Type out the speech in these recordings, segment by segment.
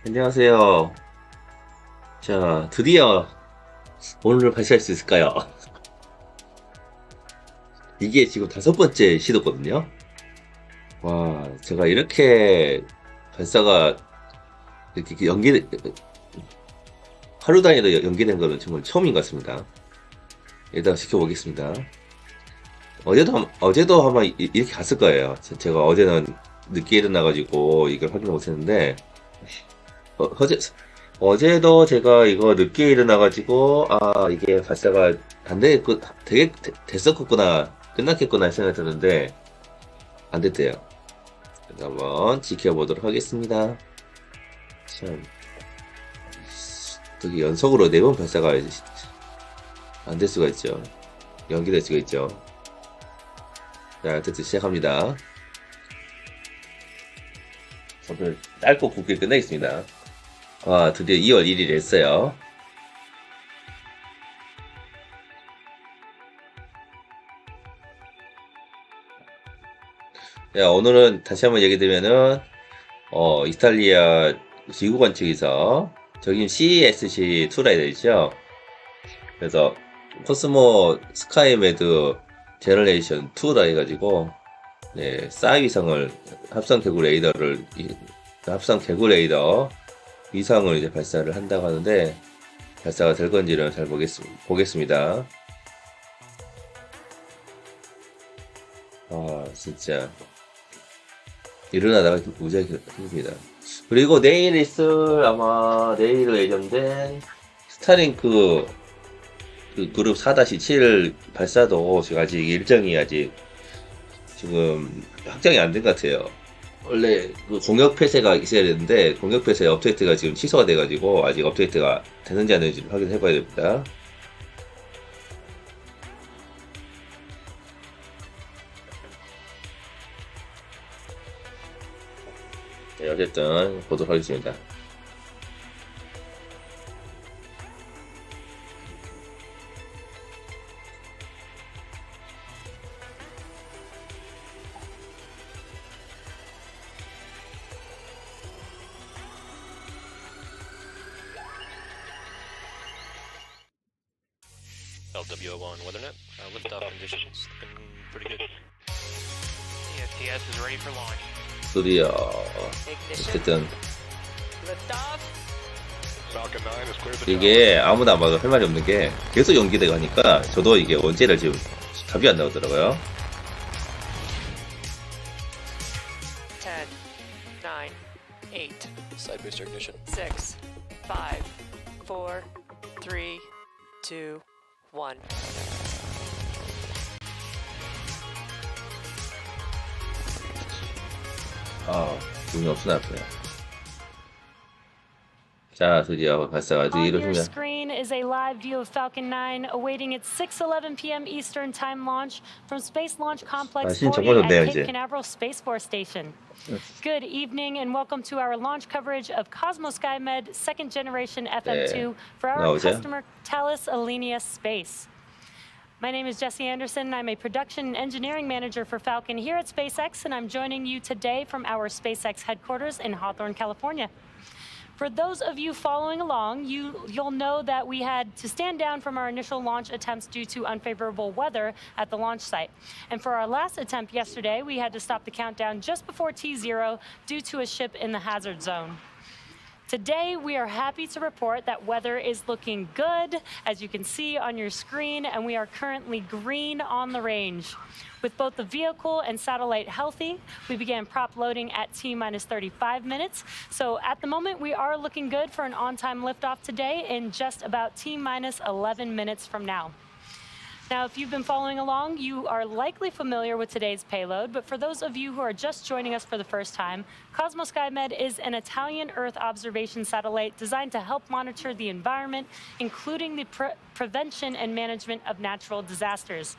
안녕하세요. 자, 드디어 오늘을 발사할 수 있을까요? 이게 지금 5번째 시도거든요. 와, 제가 이렇게 발사가 이렇게 하루 단위로 연기된 거는 정말 처음인 것 같습니다. 일단 지켜보겠습니다. 어제도 아마 이렇게 갔을 거예요. 제가 어제는 늦게 일어나가지고 이걸 확인을 못했는데, 어, 어제, 어제도 제가 이거 늦게 일어나가지고, 이게 발사가 됐었겠구나, 끝났겠구나 생각이 드는데, 안 됐대요. 그래서 한번 지켜보도록 하겠습니다. 참, 되게 연속으로 4번 발사가 안 될 수가 있죠. 연기될 수가 있죠. 자, 어쨌든 시작합니다. 오늘 짧고 굵게 끝내겠습니다. 드디어 2월 1일 했어요. 자, 오늘은 다시 한번 얘기 드리면은, 이탈리아 지구관 측에서, 저기 CSG-2라 해야 되죠? 그래서, 코스모 스카이메드 제너레이션 2라 해가지고, 네, 싸이 위성을, 합성 개구 레이더 위성을 이제 발사를 한다고 하는데, 발사가 될 건지를 잘 보겠습니다. 진짜. 일어나다가 무지하게 힘듭니다. 그리고 아마 내일 예정된 스타링크 그 그룹 4-7 발사도 지금 아직 일정이 아직 지금 확정이 안 된 것 같아요. 원래 그 공격 폐쇄가 있어야 되는데 공격 폐쇄 업데이트가 지금 취소가 돼가지고 아직 업데이트가 되는지 안 되는지 확인해 봐야 됩니다. 네, 어쨌든 보도록 하겠습니다. LWO1 WeatherNet. Liftoff conditions looking pretty good. CSG-2 is ready for launch. 드디어 Ignition. 어쨌든 Liftoff. Falcon 9 is clear the 이게 아무나 봐도 할 말이 없는 게 계속 연기되고 하니까 저도 이게 언제를 지금 답이 안 나오더라고요. 10, 9, 8, Side booster ignition. 6, 5, 4, 3, 2, 1. 기분이 없으나 아프네요. 자, 드디어 발사가 On your 이루어지면 screen is a live view of Falcon 9 awaiting its 6:11 p.m. Eastern Time launch from Space Launch Complex 신청 40 걸렸네요, at 이제. Cape Canaveral Space Force Station. Good evening and welcome to our launch coverage of Cosmos SkyMed second generation FM2 for our 나오죠? customer Thales Alenia Space. My name is Jesse Anderson, and I'm a production and engineering manager for Falcon here at SpaceX, and I'm joining you today from our SpaceX headquarters in Hawthorne, California. For those of you following along, you'll know that we had to stand down from our initial launch attempts due to unfavorable weather at the launch site. And for our last attempt yesterday, we had to stop the countdown just before T0 due to a ship in the hazard zone. Today, we are happy to report that weather is looking good, as you can see on your screen, and we are currently green on the range. With both the vehicle and satellite healthy, we began prop loading at T-minus 35 minutes. So at the moment, we are looking good for an on-time liftoff today in just about T-minus 11 minutes from now. Now, if you've been following along, you are likely familiar with today's payload, but for those of you who are just joining us for the first time, Cosmos SkyMed is an Italian Earth observation satellite designed to help monitor the environment, including the prevention and management of natural disasters.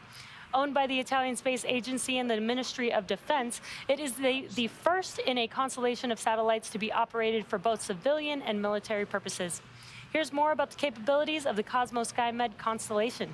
Owned by the Italian Space Agency and the Ministry of Defense, it is the first in a constellation of satellites to be operated for both civilian and military purposes. Here's more about the capabilities of the Cosmos SkyMed constellation.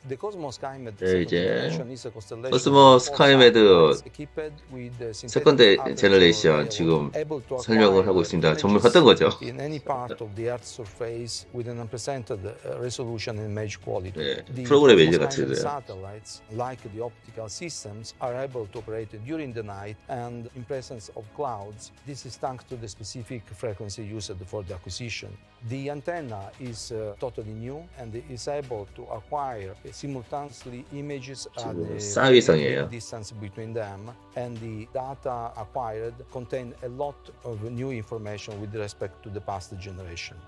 The Cosmos Skymed 네, second 이제 generation is a constellation 코스모 of four 스카이메드 satellites equipped with the 세컨드 synthetic aperture 제너레이션 diode 지금 able to 설명을 acquire 하고 있습니다. 정말 images 봤던 거죠. in any part of the Earth's surface with an unprecedented resolution and image quality. 네, The 프로그램 Cosmos 메이저 같이 Skymed 돼요. satellites, like the optical systems, are able to operate during the night and in presence of clouds. This is thanks to the specific frequency used for the acquisition. The antenna is totally new and is able to acquire simultaneously images at 지금 a 쌍위성이에요. big distance between them, and the data acquired contain a lot of new information with respect to the past generation.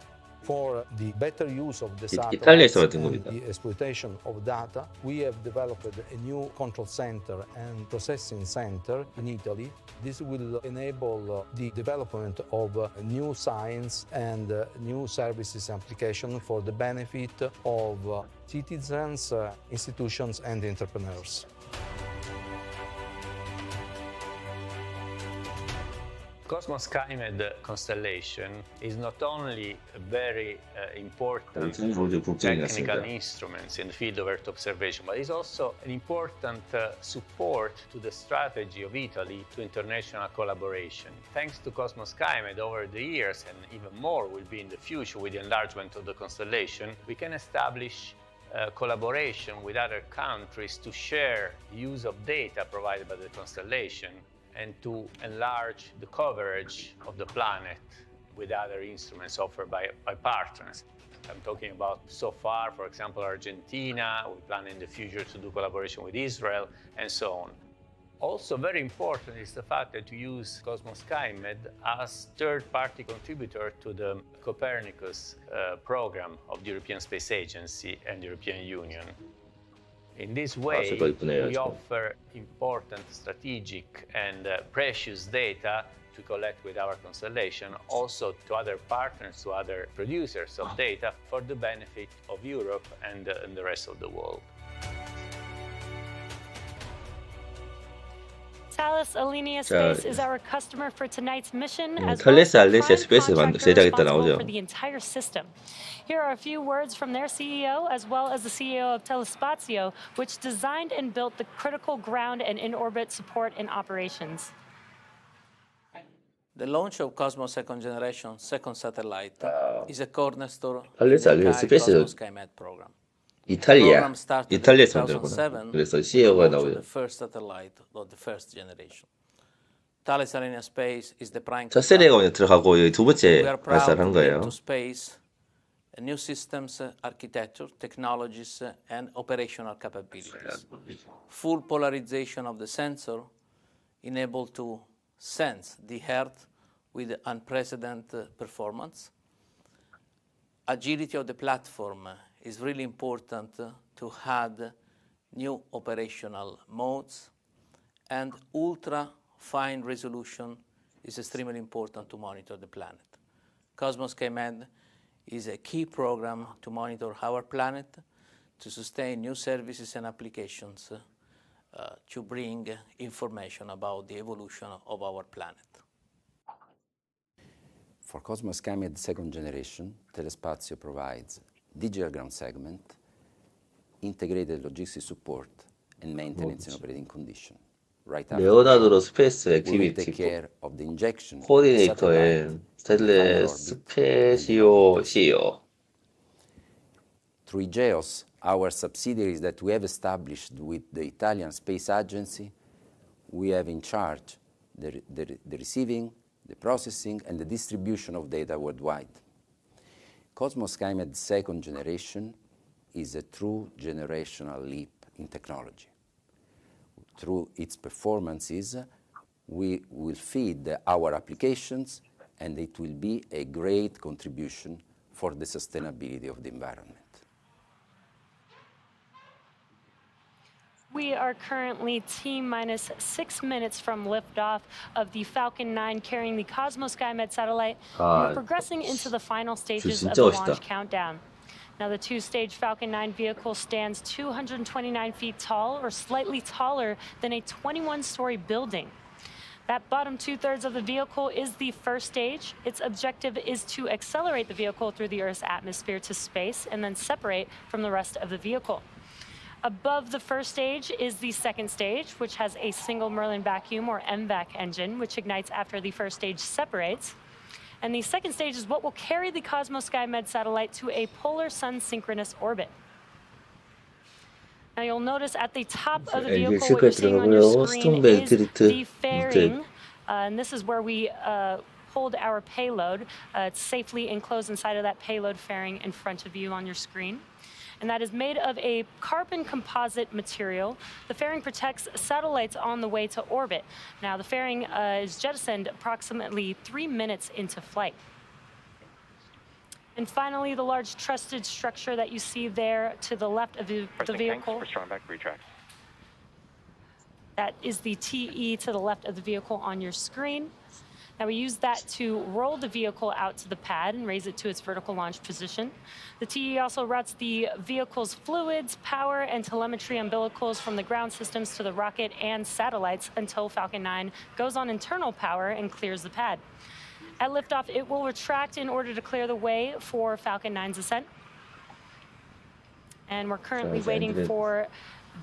For the better use of the satellites 이탈리아에서 만든 and 겁니다. the exploitation of data, we have developed a new control center and processing center in Italy. This will enable the development of new science and new services application for the benefit of citizens, institutions, and entrepreneurs. Cosmos Skymed constellation is not only a very important technical instruments in the field of Earth observation, but is also an important support to the strategy of Italy to international collaboration. Thanks to Cosmos Skymed over the years, and even more will be in the future with the enlargement of the constellation, we can establish collaboration with other countries to share use of data provided by the constellation and to enlarge the coverage of the planet with other instruments offered by partners. I'm talking about so far, for example, Argentina. We plan in the future to do collaboration with Israel and so on. Also very important is the fact that we use Cosmos Skymed as third-party contributor to the Copernicus program of the European Space Agency and the European Union. In this way, we offer important strategic and precious data to collect with our constellation, also to other partners, to other producers of data for the benefit of Europe and the rest of the world. Thales Alenia Space is our customer for tonight's mission, as well as 탈레스 the 알레시아 prime 스페이스 contractor 제작했다 responsible 나오죠. for the entire system. Here are a few words from their CEO, as well as the CEO of Telespazio, which designed and built the critical ground and in-orbit support and operations. The launch of Cosmos second generation, second satellite, is a cornerstone in 탈레스 the 알레시아 entire 스페이스 Cosmos Skymed program. 이탈리아에서 만들구나. 그래서 CEO가 나오죠. The first satellite of the first generation. Thales Alenia Space is the prime 첫 세대가 먼저 들어가고 여기 두 We 번째 are proud 발사를 to 한 bring 거예요. to space new systems, architecture, technologies, and operational capabilities. Full polarization of the sensor enabled to sense the Earth with unprecedented performance. Agility of the platform is really important to add new operational modes, and ultra fine resolution is extremely important to monitor the planet. Cosmos Skymed is a key program to monitor our planet, to sustain new services and applications, to bring information about the evolution of our planet. For Cosmos Skymed second generation, Telespazio provides digital ground segment, integrated logistics support, and maintenance in operating condition. Right after 레오나르도 스페이스 we will take 액티비티 care of the injection of the 코디네이터의 satellite 스페시오 CEO. through IGEOS, our subsidiaries that we have established with the Italian Space Agency, we have in charge the receiving, the processing, and the distribution of data worldwide. Cosmos Skymed second generation is a true generational leap in technology. Through its performances, we will feed our applications, and it will be a great contribution for the sustainability of the environment. We are currently T-minus 6 minutes from liftoff of the Falcon 9 carrying the Cosmos Skymed satellite. We're progressing into the final stages of the launch countdown. Now, the two-stage Falcon 9 vehicle stands 229 feet tall, or slightly taller than a 21-story building. That bottom two-thirds of the vehicle is the first stage. Its objective is to accelerate the vehicle through the Earth's atmosphere to space and then separate from the rest of the vehicle. Above the first stage is the second stage, which has a single Merlin vacuum or MVAC engine, which ignites after the first stage separates. And the second stage is what will carry the Cosmos SkyMed satellite to a polar sun synchronous orbit. Now you'll notice at the top of the vehicle, what you're seeing on your screen is the fairing. And this is where we hold our payload. It's safely enclosed inside of that payload fairing in front of you on your screen. And that is made of a carbon composite material. The fairing protects satellites on the way to orbit. Now, the fairing is jettisoned approximately 3 minutes into flight. And finally, the large trusted structure that you see there to the left of the vehicle. That is the TE to the left of the vehicle on your screen. Now we use that to roll the vehicle out to the pad and raise it to its vertical launch position. The TE also routes the vehicle's fluids, power, and telemetry umbilicals from the ground systems to the rocket and satellites until Falcon 9 goes on internal power and clears the pad. At liftoff, it will retract in order to clear the way for Falcon 9's ascent. And we're currently waiting for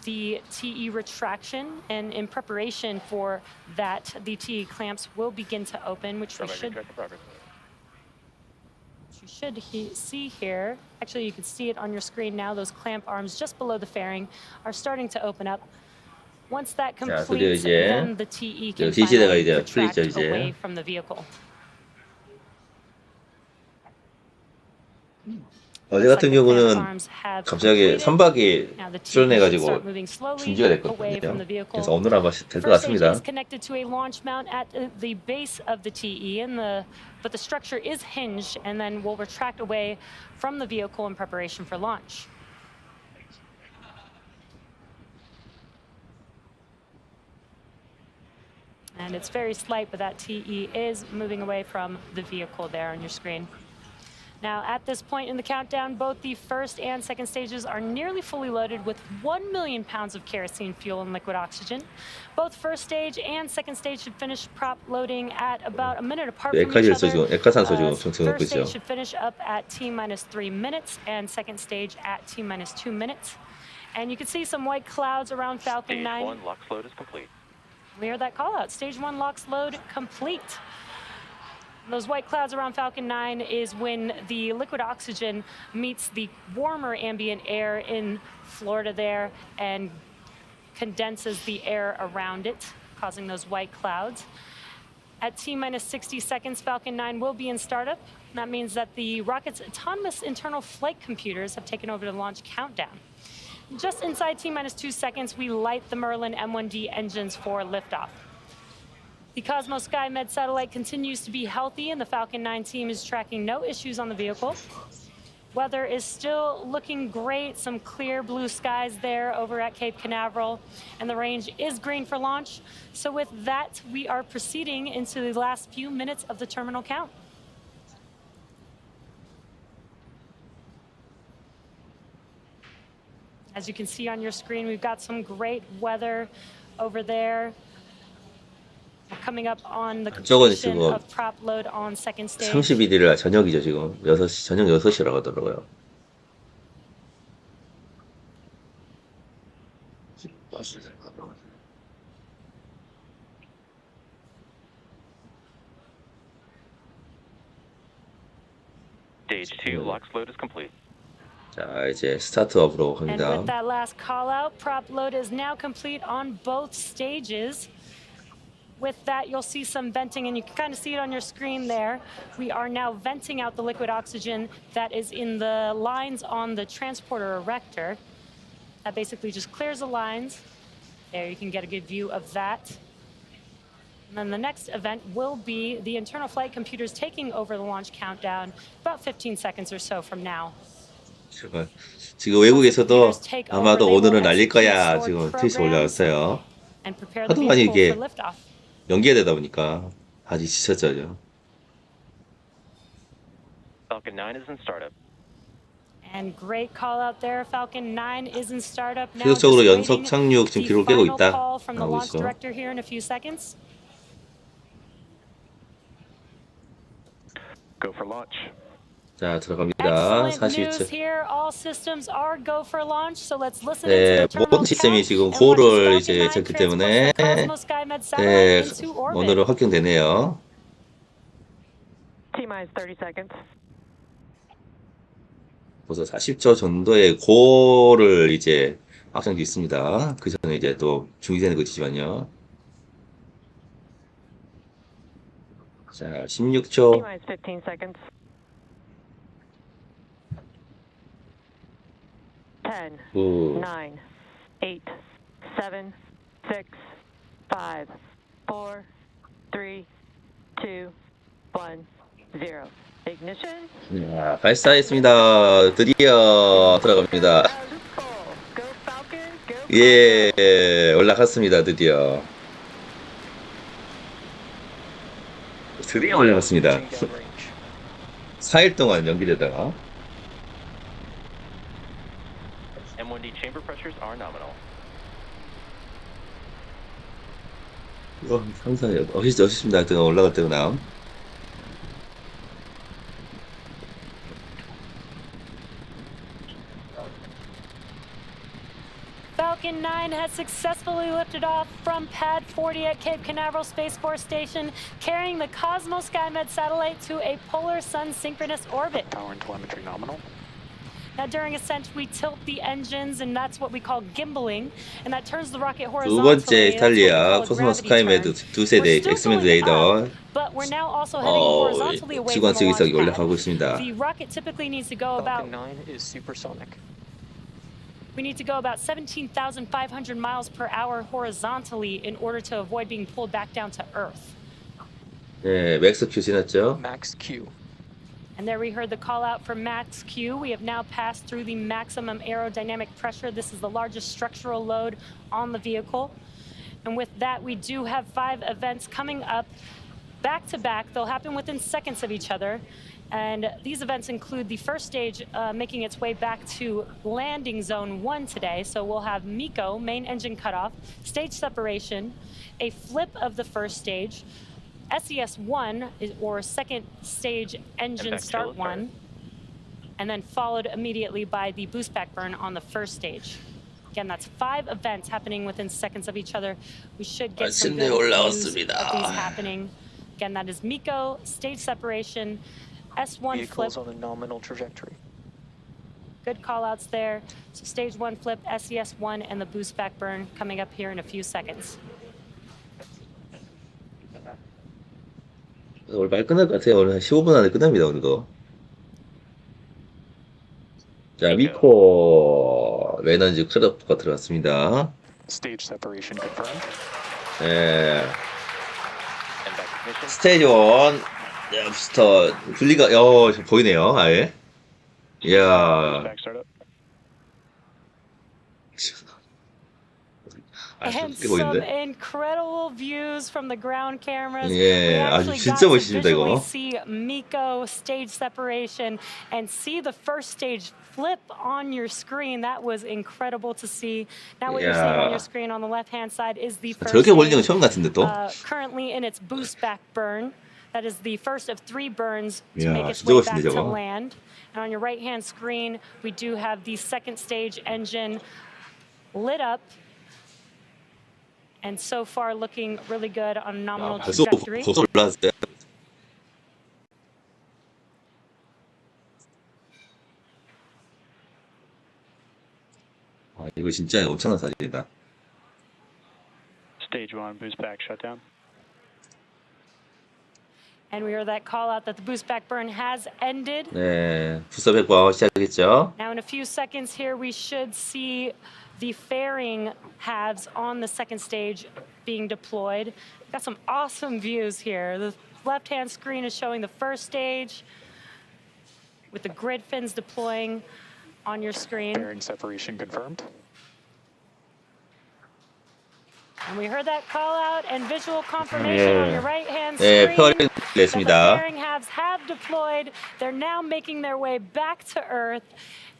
the TE retraction, and in preparation for that, the TE clamps will begin to open, which we should see here. Actually, you can see it on your screen now. Those clamp arms just below the fairing are starting to open up. Once that completes, then the TE can finally retract away from the vehicle. 어제 같은 경우는 갑자기 선박이 출연해가지고 중지가 됐거든요. 그래서 오늘 아마 될 것 같습니다. Connected to a launch mount at the base of the TE, but the structure is hinged, and then will retract away from the vehicle in preparation for launch. And it's very slight, but that TE is moving away from the vehicle there on your screen. Now, at this point in the countdown, both the first and second stages are nearly fully loaded with 1 million pounds of kerosene fuel and liquid oxygen. Both first stage and second stage should finish prop loading at about a minute apart from each other. First stage should finish up at T-minus 3 minutes, and second stage at T-minus 2 minutes. And you can see some white clouds around Falcon 9. Stage 1 LOX load is complete. We heard that call out. Stage 1 LOX load complete. Those white clouds around Falcon 9 is when the liquid oxygen meets the warmer ambient air in Florida there and condenses the air around it, causing those white clouds. At T-minus 60 seconds, Falcon 9 will be in startup. That means that the rocket's autonomous internal flight computers have taken over the launch countdown. Just inside T-minus 2 seconds, we light the Merlin M1D engines for liftoff. The Cosmos SkyMed satellite continues to be healthy, and the Falcon 9 team is tracking no issues on the vehicle. Weather is still looking great, some clear blue skies there over at Cape Canaveral, and the range is green for launch. So with that, we are proceeding into the last few minutes of the terminal count. As you can see on your screen, we've got some great weather over there. We're coming up on the completion of prop load on second stage. 31일 저녁이죠, 지금. 6시, 저녁 6시라고 하더라고요. Stage 2 LOX load is complete. 자, 이제 스타트업으로 And 갑니다. with that last call out, prop load is now complete on both stages. With that, you'll see some venting, and you can kind of see it on your screen there. We are now venting out the liquid oxygen that is in the lines on the transporter erector. That basically just clears the lines. There, you can get a good view of that. And then the next event will be the internal flight computers taking over the launch countdown about 15 seconds or so from now. 지금 외국에서도 아마도 오늘은 날릴 거야 지금 트윗에 올라왔어요. 하도 많이 이게 연기가 되다 보니까 아직 지쳤죠. Falcon 9 is in startup. And great call out there. Falcon 9 is in startup now. 계속적으로 연속 착륙 지금 기록을 깨고 있다. 나오고 있어. Go for launch. 자, 들어갑니다. Excellent news 41초. here. All systems are go for launch. So let's listen into 네, the terminal 모든 시스템이 count 지금 and watch as 고를 Falcon 이제 9 했기 transports 때문에 the Cosmos SkyMed 네, satellite into orbit. 오늘은 확정되네요. T-minus 30 seconds. 벌써 40초 정도의 고를 이제 확정돼 있습니다. 그 전에 이제 또 중지되는 거지만요. 자, 16초. T-minus 15 seconds. 10, 9, 9, 8, 7, 6, 5, 4, 3, 2, 1, 0. Ignition. 자, 발사했습니다. 드디어 들어갑니다. Go Falcon. Go. 예, 올라갔습니다. 드디어. 드디어 올라갔습니다. 4일 동안 연기되다가. M1D chamber pressures are nominal. 항상 어시습니다. 그동안 올라갈 때구나. Falcon 9 has successfully lifted off from Pad 40 at Cape Canaveral Space Force Station, carrying the Cosmos SkyMed satellite to a polar sun synchronous orbit. Power and telemetry nominal. Now, during ascent, we tilt the engines, and that's what we call gimbaling, and that turns the rocket 두 horizontally. 번째 이탈리아 코스모스 스카이메드 두 세대 엑스맨 레이더 But we're now also heading horizontally away 주간 from the 수기석이 launch 올라가고 pad. 있습니다. The rocket typically needs to go about. Falcon 9 is supersonic. We need to go about 17,500 miles per hour horizontally in order to avoid being pulled back down to Earth. 네, 맥스 큐 지났죠? Max Q. And there we heard the call out for Max Q. We have now passed through the maximum aerodynamic pressure. This is the largest structural load on the vehicle. And with that, we do have 5 events coming up back to back. They'll happen within seconds of each other. And these events include the first stage making its way back to landing zone 1 today. So we'll have MECO, main engine cutoff, stage separation, a flip of the first stage, SES-1, or second stage engine start 1, and then followed immediately by the boost back burn on the first stage. Again, that's 5 events happening within seconds of each other. We should get some good views of these happening. Again, that is MECO, stage separation, S1 flip. Vehicles on a nominal trajectory. Good call outs there. So stage 1 flip, SES-1, and the boost back burn coming up here in a few seconds. 오늘 빨리 끝날 것 같아요. 오늘 한 15분 안에 끝납니다. 오늘도. 자, 미코 레너지 컷오프가 들어갔습니다. Stage separation confirmed. 예. And back ignition. 스테이지 1 부스터 분리가 보이네요. 아예. 이야. Back startup. And 좋게 some 보이는데? incredible views from the ground cameras. 예, we 아주 actually 진짜 got to 멋있습니다, visually 이거. see MECO stage separation and see the first stage flip on your screen. That was incredible to see. Now what you're seeing on your screen on the left-hand side is the first 저렇게 보이는 건 stage, 처음 같은데 또. currently in its boost back burn. That is the first of 3 burns to 이야, make its 진짜 way back 멋있는데, to 저거. land. And on your right-hand screen, we do have the second stage engine lit up. And so far looking really good on a nominal 벌써 trajectory. 올라왔어요. 이거 진짜 엄청난 사진이다. Stage 1 boost back shutdown. And we heard that call out that the boost back burn has ended. 네, 부서 백과 시작했죠. Now in a few seconds here, we should see the fairing halves on the second stage being deployed. Got some awesome views here. The left-hand screen is showing the first stage with the grid fins deploying on your screen. Bearing separation confirmed. And we heard that call out and visual confirmation on your right-hand 네, screen. 페어링 that the 됐습니다. fairing halves have deployed. They're now making their way back to Earth,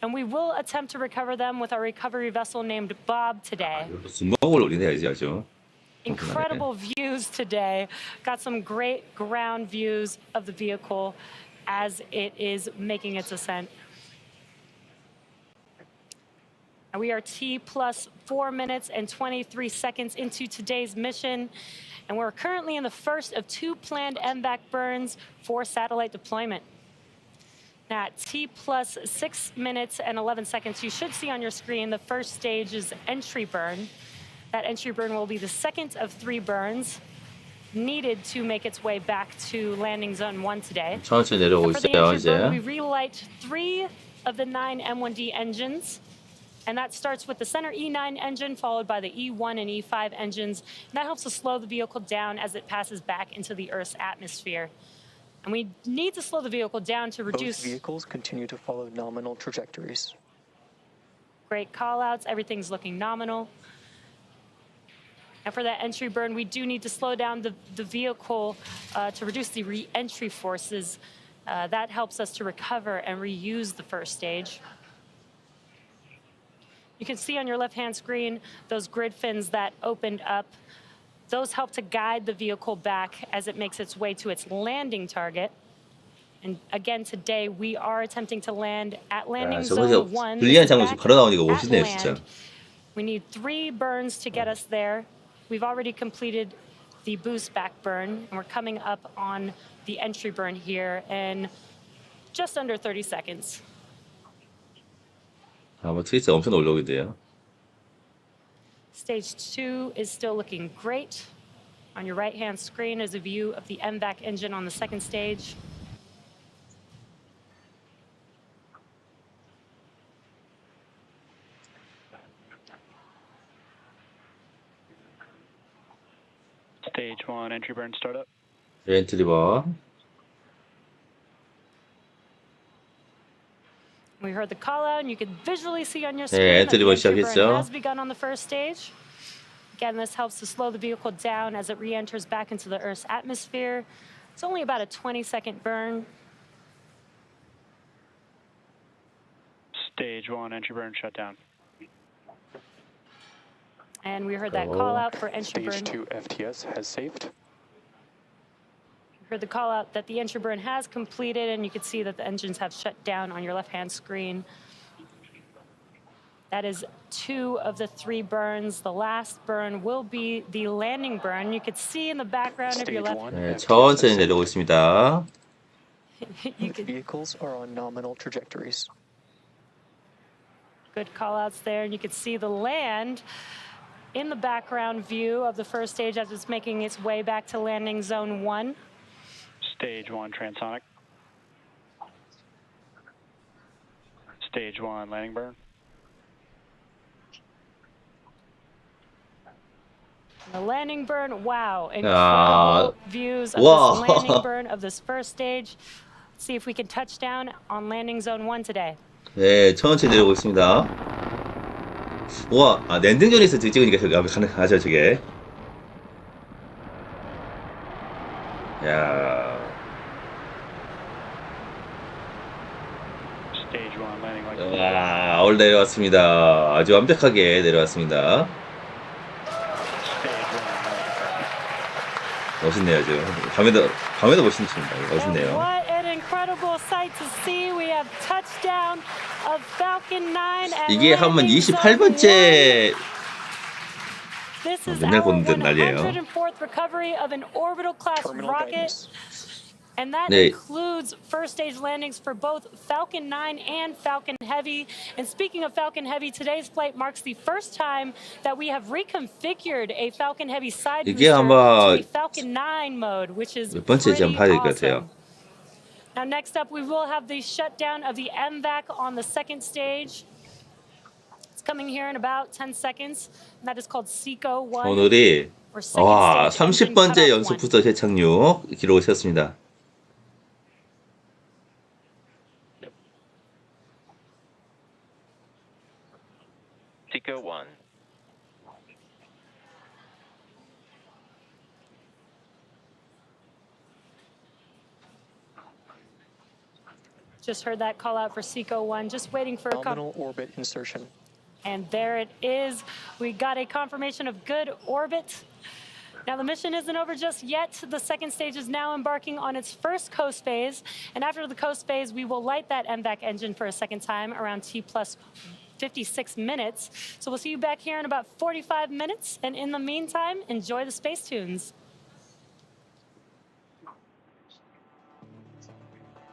and we will attempt to recover them with our recovery vessel named Bob today. 중목을 올리네야지 아주. Incredible views today. Got some great ground views of the vehicle as it is making its ascent. And we are T plus 4 minutes and 23 seconds into today's mission, and we're currently in the first of 2 planned MVAC burns for satellite deployment. Now, at T plus 6 minutes and 11 seconds, you should see on your screen the first stage's entry burn. That entry burn will be the second of 3 burns needed to make its way back to landing zone 1 today. 천천히 내려오고 And for the 있어요, entry burn, we 이제. relight 3 of the 9 M1D engines. And that starts with the center E9 engine, followed by the E1 and E5 engines. And that helps to slow the vehicle down as it passes back into the Earth's atmosphere. And we need to slow the vehicle down to reduce... Both vehicles continue to follow nominal trajectories. Great call-outs. Everything's looking nominal. And for that entry burn, we do need to slow down the vehicle to reduce the re-entry forces. That helps us to recover and reuse the first stage. You can see on your left-hand screen those grid fins that opened up. Those help to guide the vehicle back as it makes its way to its landing target. And again, today we are attempting to land at landing zone 1. 불리한 장면 좀 걸어 나오니까 멋있네요, 진짜. We need 3 burns to get us there. We've already completed the boost back burn, and we're coming up on the entry burn here in just under 30 seconds. 아마 트위스 엄청 올라오겠대요. Stage 2 is still looking great. On your right-hand screen is a view of the MVAC engine on the second stage. Stage 1 entry burn startup. 엔트리 번. We heard the call out, and you can visually see on your 네, screen that 엔트리 the 번 entry burn 시작했죠. has begun on the first stage. Again, this helps to slow the vehicle down as it re-enters back into the Earth's atmosphere. It's only about a 20-second burn. Stage 1 entry burn shut down. And we heard that call out for entry burn. Stage 2 FTS has saved. We heard the call out that the entry burn has completed, and you can see that the engines have shut down on your left-hand screen. That is 2 of the 3 burns. The last burn will be the landing burn. You could see in the background of your left. 네, 천천히 내려오고 있습니다. Both vehicles are on nominal trajectories. Good call-outs there, and you could see the land in the background view of the first stage as it's making its way back to landing zone 1. Stage 1 transonic. Stage 1 landing burn. The landing burn, wow, incredible views of wow. this landing burn of this first stage. Let's see if we can touch down on landing zone 1 today. 네, 천천히 내려오고 있습니다. 우와, 아, 랜딩존에서 찍으니까 저기 가능하죠, 저게. 야. Stage 1 landing like 와, 올 내려왔습니다. 아주 완벽하게 내려왔습니다. 멋있네요, 지금. 밤에도 멋있습니다. 멋있네요. What an incredible sight to see. We have touchdown of Falcon 9 at 이게 한번 landing zone 28번째 1. This is 맨날 our 보는 듯 난리예요. 104th recovery of an orbital class terminal rocket. guidance. And that 네. includes first stage landings for both Falcon 9 and Falcon Heavy. And speaking of Falcon Heavy, today's flight marks the first time that we have reconfigured a Falcon Heavy side 이게 booster 아마 to a Falcon 9 mode, which is 몇 번째인지 한번 봐야 될 것 같아요. awesome. Now next up, we will have the shutdown of the MVAC on the second stage. It's coming here in about 10 seconds. And that is called SECO-1. 오늘이 or second 와, stage engine 30번째 cutoff 연속 1. 부서 재착륙 기록을 세웠습니다. Seco 1. Just heard that call out for SECO-1, just waiting for a Nominal orbit insertion. And there it is. We got a confirmation of good orbit. Now, the mission isn't over just yet. The second stage is now embarking on its first coast phase. And after the coast phase, we will light that MVAC engine for a second time around T plus 56 minutes. So we'll see you back here in about 45 minutes. And in the meantime, enjoy the space tunes.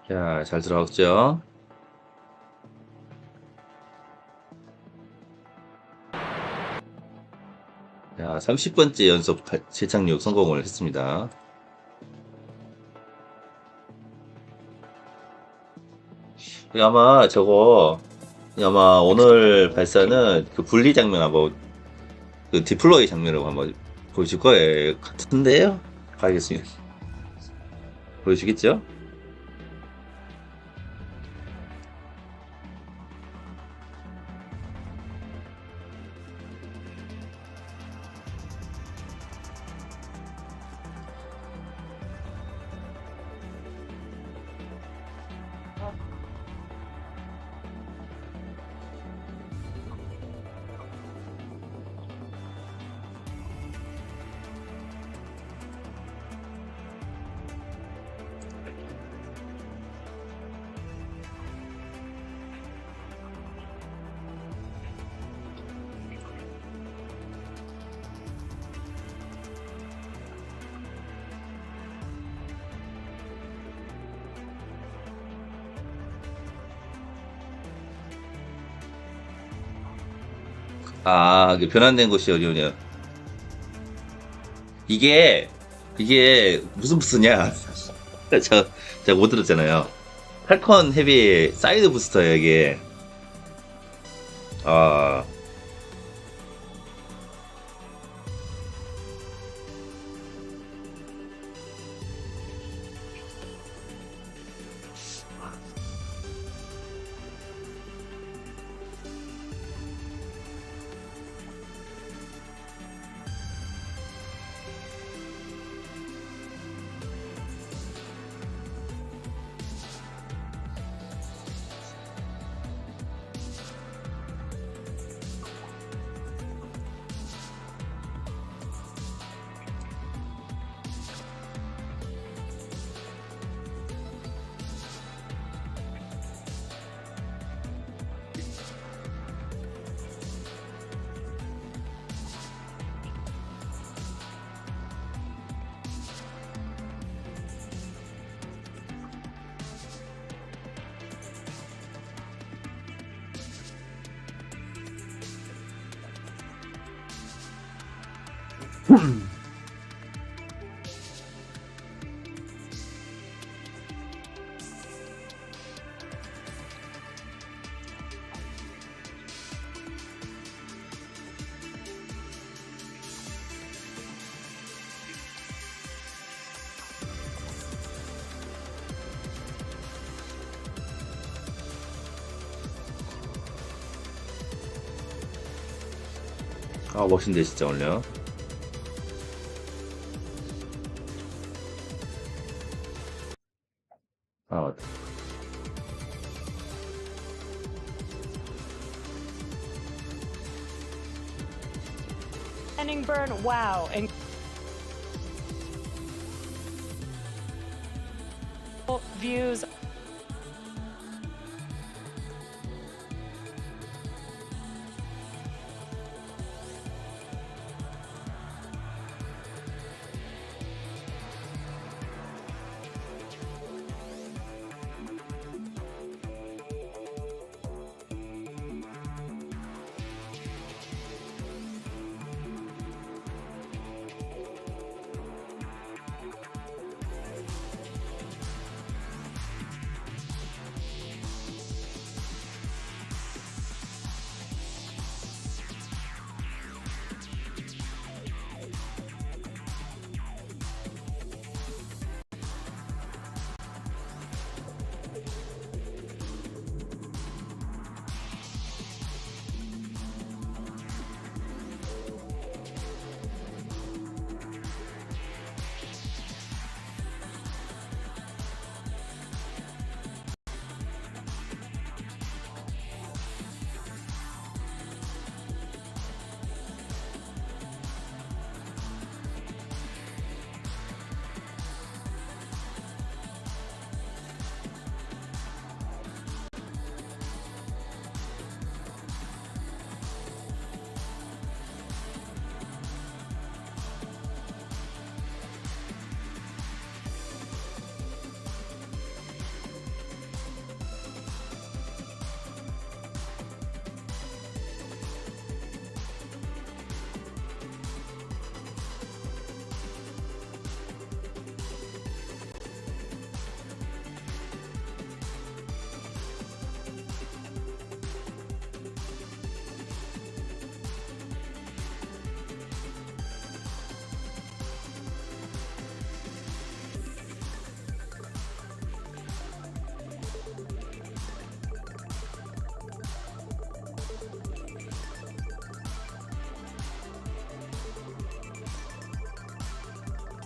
자, 잘 들어갔죠? 자, 30번째 연속 재착륙 성공을 했습니다. 아마 오늘 발사는 그 분리 장면하고 그 디플로이 장면을 한번 보여줄 거예요. 같은데요? 가겠습니다. 보여주겠죠? 아, 그 변환된 곳이 어디오냐. 이게 무슨 부스냐. 제가 못 들었잖아요. 팔컨 헤비 사이드 부스터예요, 이게. 아. 아, 멋있는데 진짜 오늘요. 아, 맞다. Ending burn, wow. And views.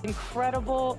incredible.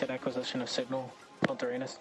Expected acquisition of signal, Punta Arenas.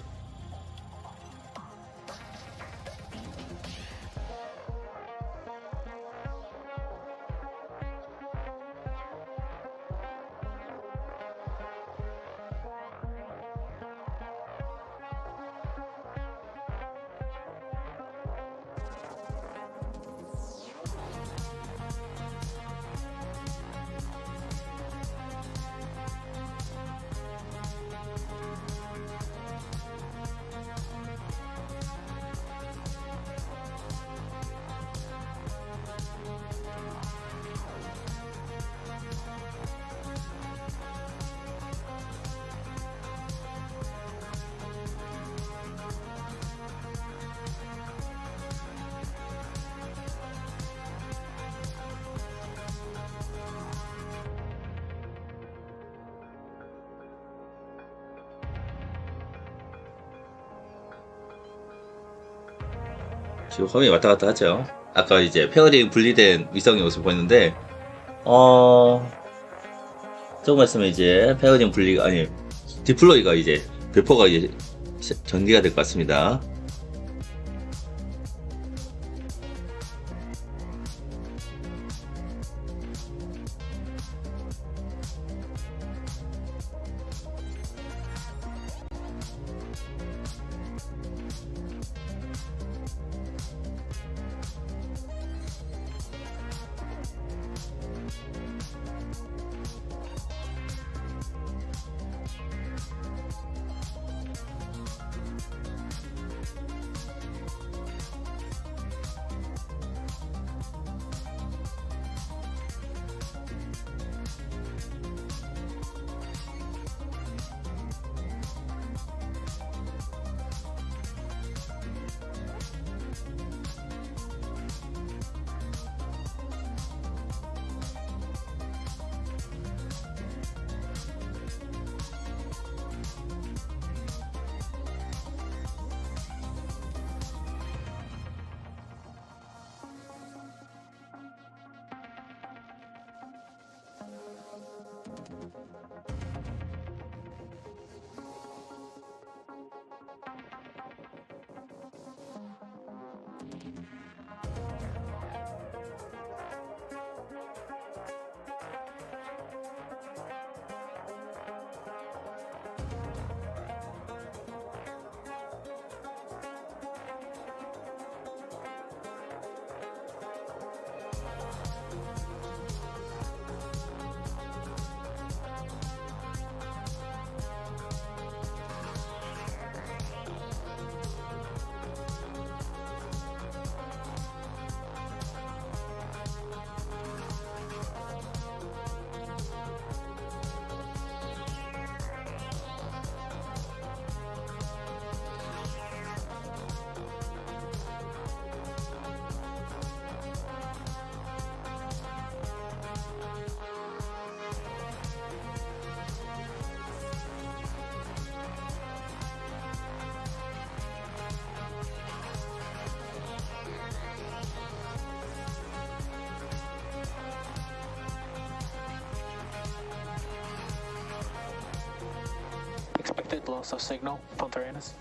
지금 화면이 왔다 갔다 하죠. 아까 이제 페어링 분리된 위성의 모습을 보였는데, 조금 있으면 이제 페어링 분리가, 아니, 디플로이가 이제, 배포가 이제 전개가 될 것 같습니다. Expected loss of signal, Punta Arenas.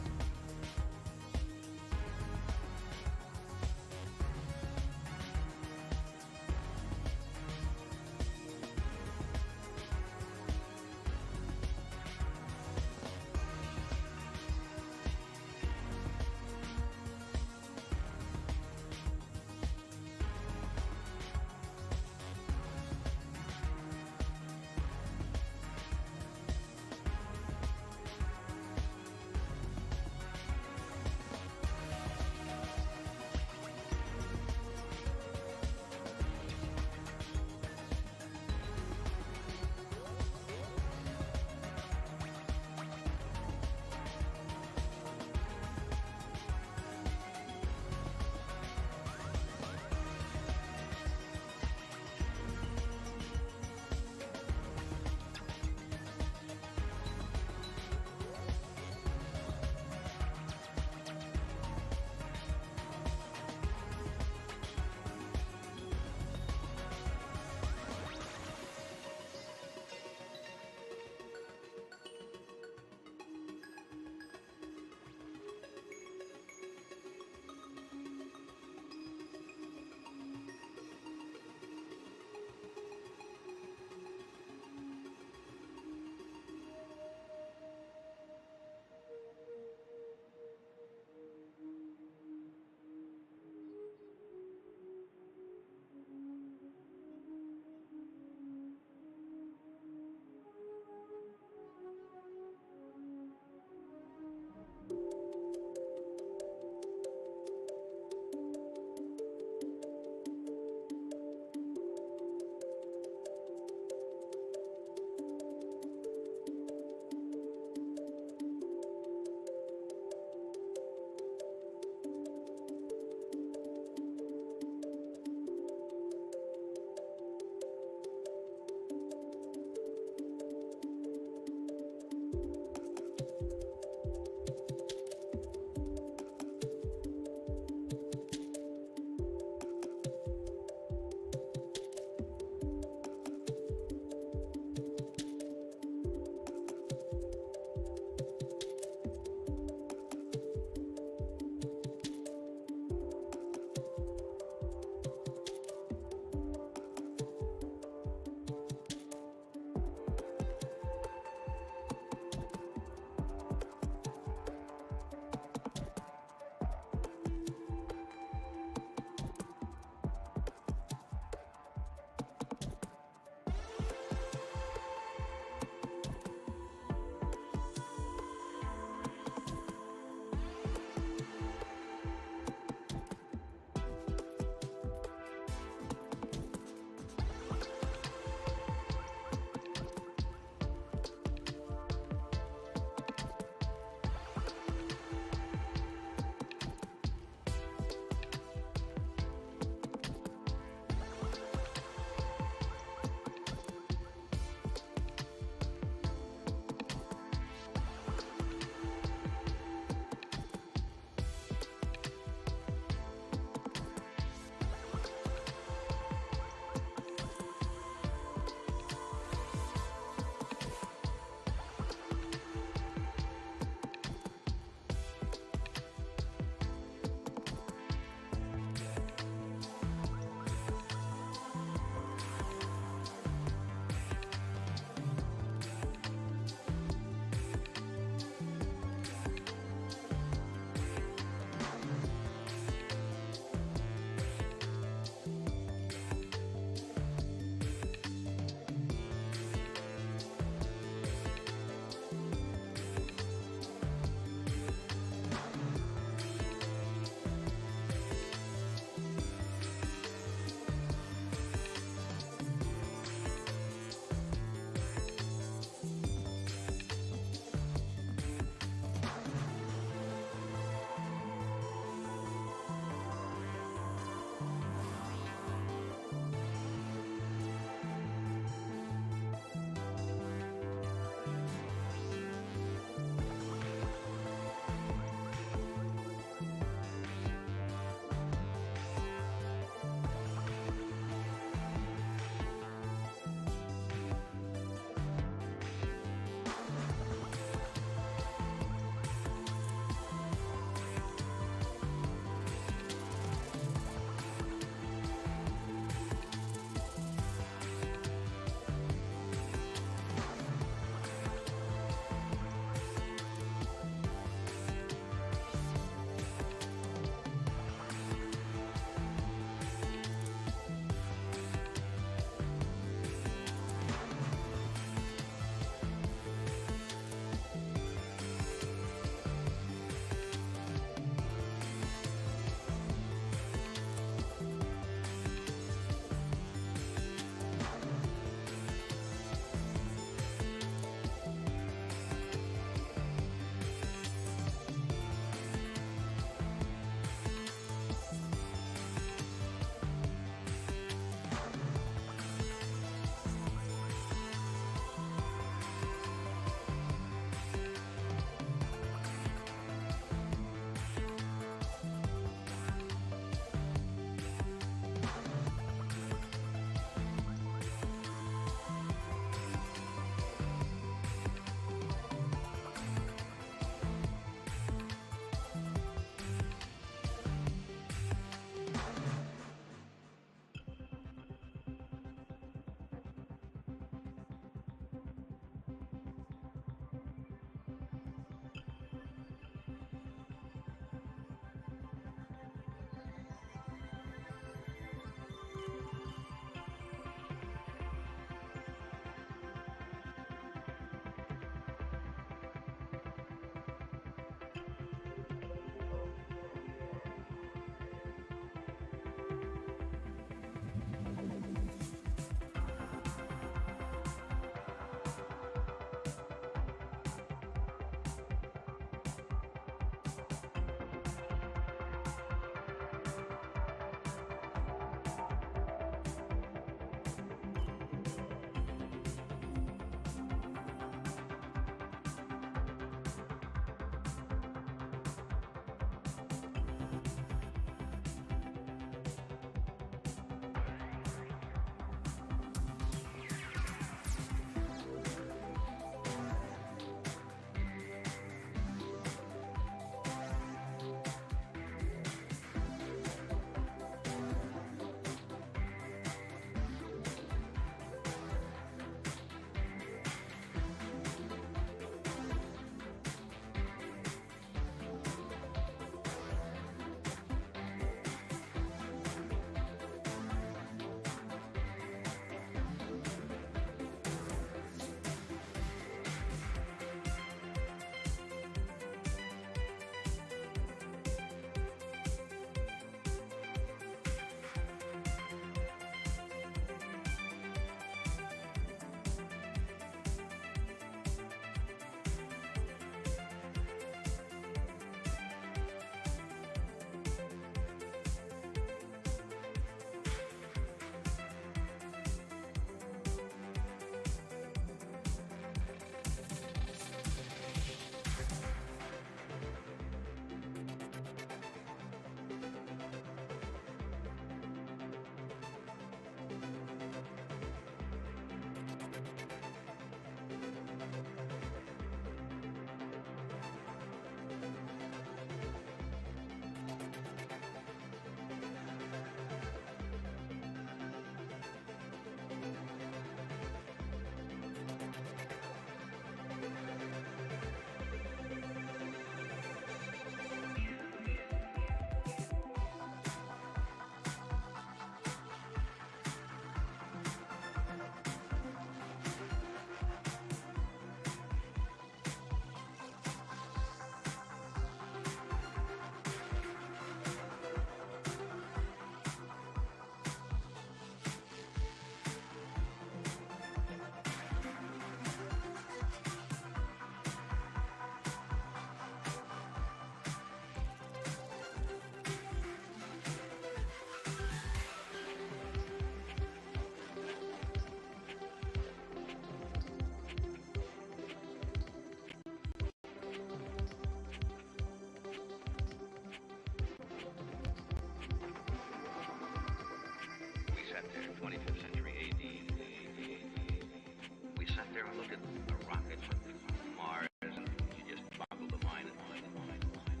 there and look at a rocket from Mars, and you just boggle the mind and mind and mind and mind.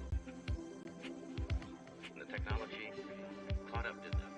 And the technology caught up to them.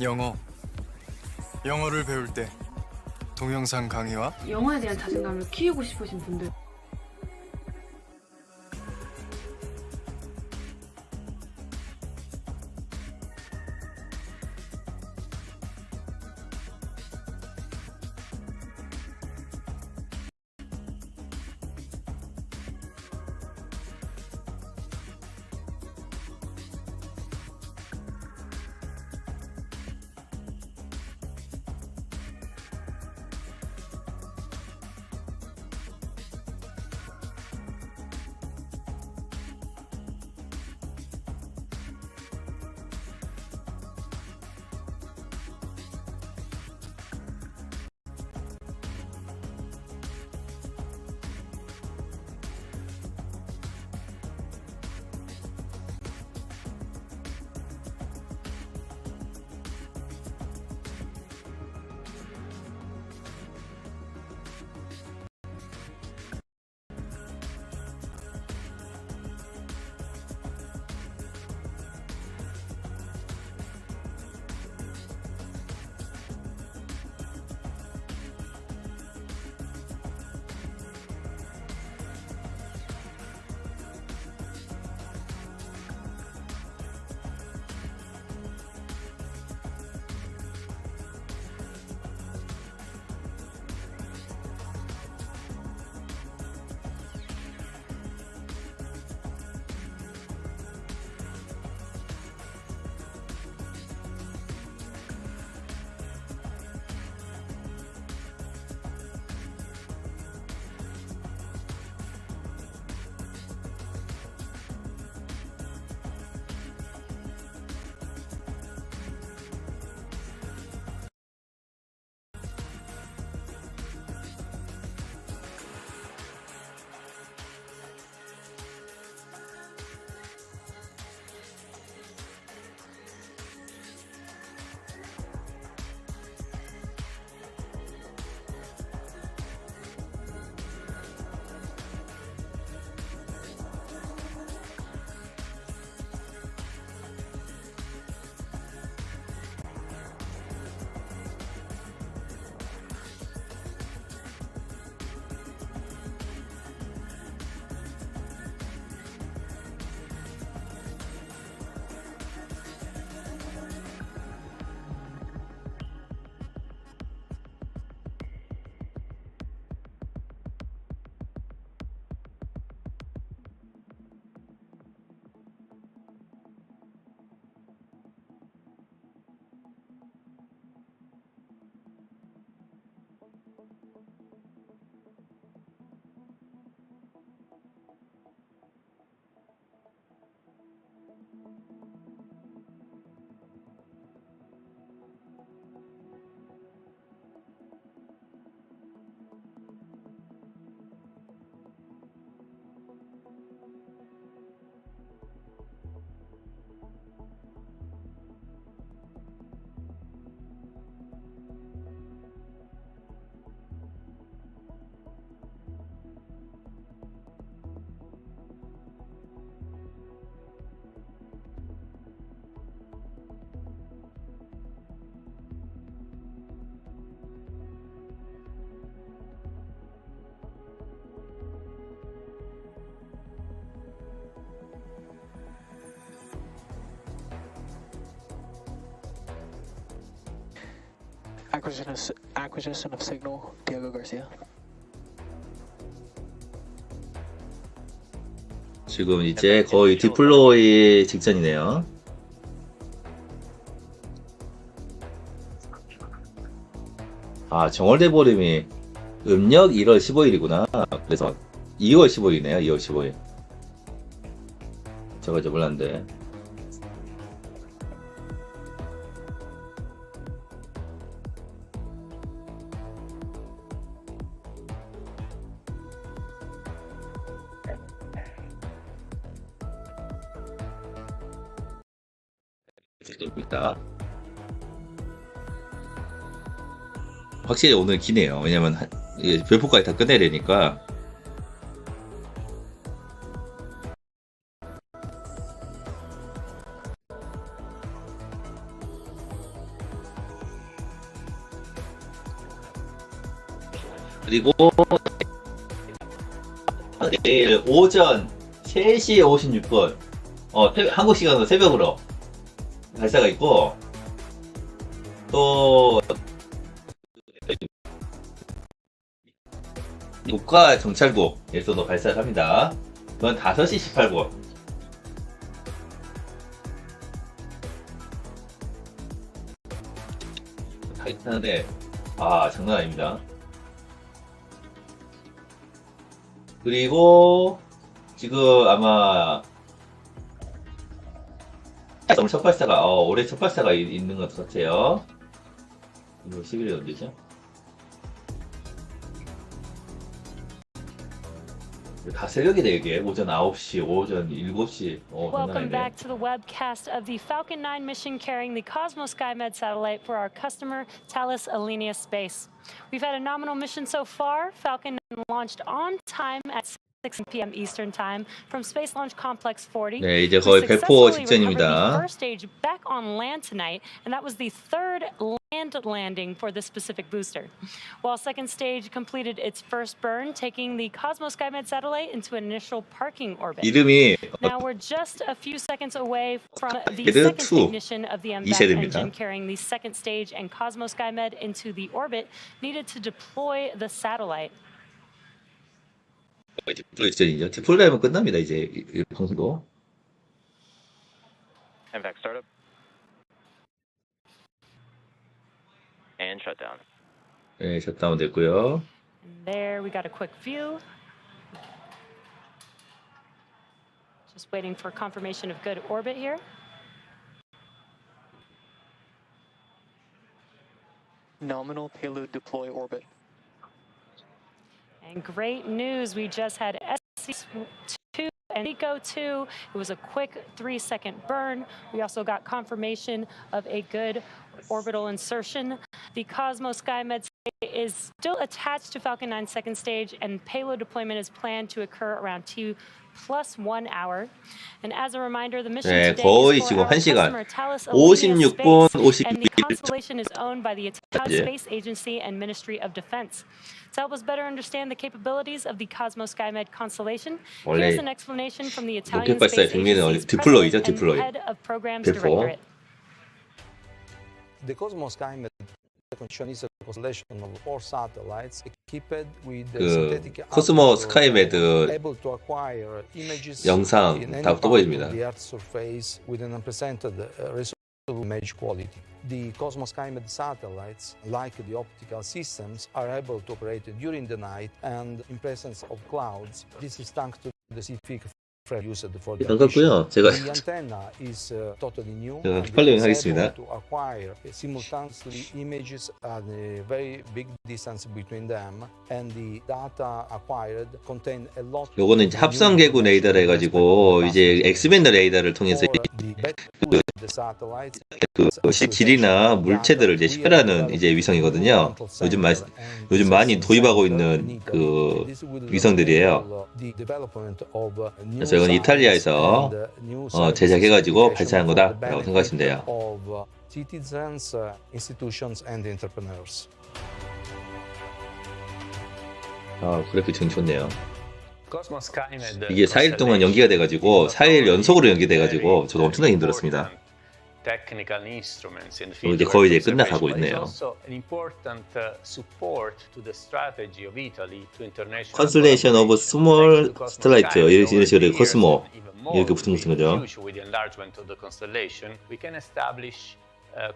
영어 영어를 배울 때 동영상 강의와 영어에 대한 자신감을 키우고 싶으신 분들 Acquisition of signal, Diego Garcia. 지금 이제 거의 디플로이 직전이네요. 아, 정월대보름이 음력 1월 15일이구나. 그래서 2월 15일이네요. 2월 15일. 저거 이제 몰랐는데. 있다. 확실히 오늘 기네요. 왜냐면 별표까지 다 끝내야 되니까. 그리고 내일 오전 3시 56분 한국 시간으로 새벽으로 발사가 있고 또 국가 정찰국에서도 발사를 합니다. 그건 5시 18분. 타이탄에 장난 아닙니다. 그리고 지금 아마 오늘 첫 발사가 올해 첫 발사가 있는 것 같아요. 이거 10일이 언제죠? 다 새벽이네 이게. 오전 9시, 오전 7시. Welcome back to the webcast of the Falcon 9 mission carrying the Cosmos SkyMed satellite for our customer Thales Alenia Space. We've had a nominal mission so far. Falcon 9 launched on time at 6 p.m. Eastern Time from Space Launch Complex 40. 네, 이제 거의 배포 직전입니다. The first stage back on land tonight, and that was the third land landing for this specific booster. While second stage completed its first burn, taking the Cosmos SkyMed satellite into an initial parking orbit. 이름이 Now we're just a few seconds away from the second ignition of the MVAC engine carrying the second stage and Cosmos SkyMed into the orbit needed to deploy the satellite. 디플로이 직전이죠. 디플로이 하면 끝납니다. 이제 이 방송도. MVAC startup. And shutdown. 네, 셧다운 됐고요. And there we got a quick view. Just waiting for confirmation of good orbit here. Nominal payload deploy orbit. And great news, we just had SC2 and ECO2. It was a quick 3-second burn. We also got confirmation of a good orbital insertion. The Cosmos SkyMed is still attached to Falcon 9's second stage, and payload deployment is planned to occur around T+1 hour. And as a reminder, the mission today 거의 is 지금 for our 1시간 customer Thales Alenia 56분 Space, and the 52초. constellation is owned by the Italian Space Agency and Ministry of Defense. To help us better understand the capabilities of the Cosmos SkyMed constellation, here's an explanation from the Italian Space Agency's President and Head of Programs Directorate. The Cosmos SkyMed is a constellation of 4 satellites equipped with synthetic 코스모 스카이메드 able to acquire images 영상 in any 다 part 떠보입니다. of the Earth's surface with an unprecedented resolution image quality. The Cosmos SkyMed satellites, like the optical systems, are able to operate during the night and in presence of clouds. This is thanks to the specific used for the 반갑고요. 제가 The antenna is totally new. 활용하겠습니다. To acquire simultaneously images at a very big distance between them, and the data acquired contain a lot. 요거는 이제 합성 개구 레이더라 해가지고 이제 엑스밴드 레이더를 통해서 그 질이나 물체들을 이제 식별하는 이제 위성이거든요. 요즘 많이 도입하고 있는 그 위성들이에요. 그래서 이건 이탈리아에서 제작해가지고 발사한 거다라고 생각하시면 돼요. Citizens, institutions, and entrepreneurs. 그래픽 참 좋네요. Cosmos SkyMed 이게 4일 동안 연기가 돼가지고 4일 연속으로 연기돼가지고 저도 엄청나게 힘들었습니다. technical instruments in the 이제 field 거의 이제 of 끝나가고 observation, but 있네요. it's also an important support to the strategy of Italy to international 컨슬레이션 오브 스몰 스텔라이트 이런 식으로 코스모 이렇게 붙은 거죠. with the enlargement of the constellation, we can establish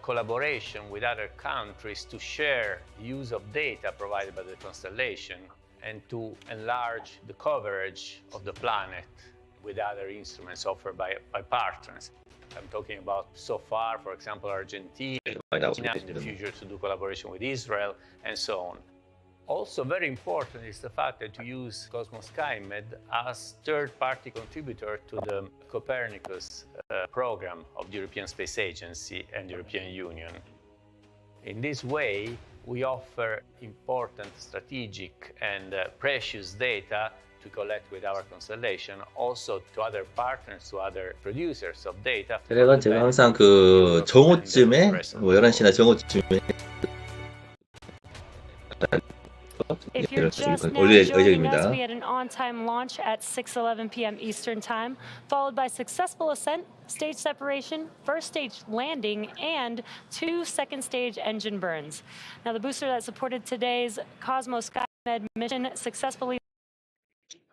collaboration with other countries to share use of data provided by the constellation and to enlarge the coverage of the planet with other instruments offered by partners. I'm talking about so far, for example, Argentina, in the future to do collaboration with Israel, and so on. Also very important is the fact that you use Cosmos SkyMed as third-party contributor to the Copernicus program of the European Space Agency and the European Union. In this way, we offer important strategic and precious data to collect with our constellation, also to other partners, to other producers of data. 제가 항상 그 정오쯤에 11시나 정오쯤에 If you're just now 올릴 joining us, 예정입니다. we had an on-time launch at 6:11 p.m. Eastern Time, followed by successful ascent, stage separation, first stage landing, and 2 second stage engine burns. Now, the booster that supported today's Cosmos SkyMed mission successfully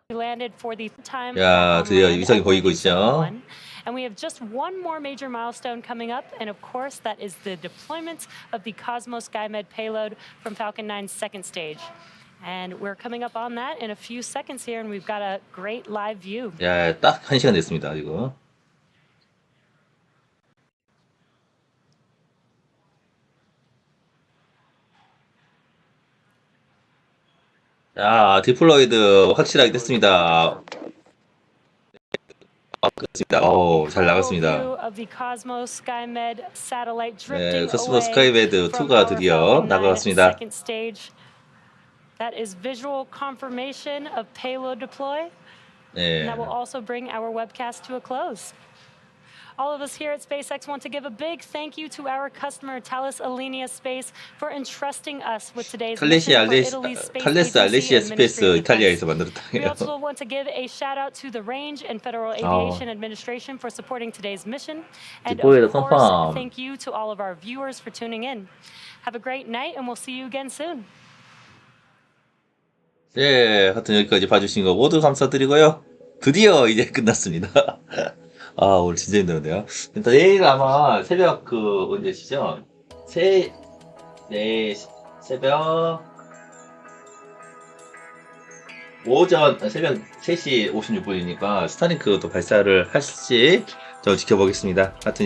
landed for the time 야, on 드디어 land 위성이 at 보이고 landing 있죠. zone 1. And we have just one more major milestone coming up, and of course, that is the deployment of the Cosmos SkyMed payload from Falcon 9's second stage. And we're coming up on that in a few seconds here, and we've got a great live view. 야, 딱 1시간 됐습니다, 이거. 자, 디플로이드 확실하게 됐습니다. 그렇습니다. 잘 나갔습니다. 네, 코스모스 스카이메드 2가 드디어 나갔습니다. That is visual confirmation of payload deploy. 네. And that will also bring our webcast to a close. All of us here at SpaceX want to give a big thank you to our customer, Thales Alenia Space, for entrusting us with today's mission for Italy's space 탈레스 agency 알레시아 and 스페이스 Ministry of 이탈리아에서 Defense. We 만들었다네요. also want to give a shout out to the Range and Federal Aviation Administration for supporting today's mission. And of course, thank you to all of our viewers for tuning in. Have a great night, and we'll see you again soon. 네, 하여튼 여기까지 봐주신 거 모두 감사드리고요. 드디어 이제 끝났습니다. 오늘 진짜 힘드는데요. 일단 내일 아마 새벽 언제시죠? 새벽 새벽 3시 56분이니까 스타링크도 발사를 할지 저 지켜보겠습니다. 하여튼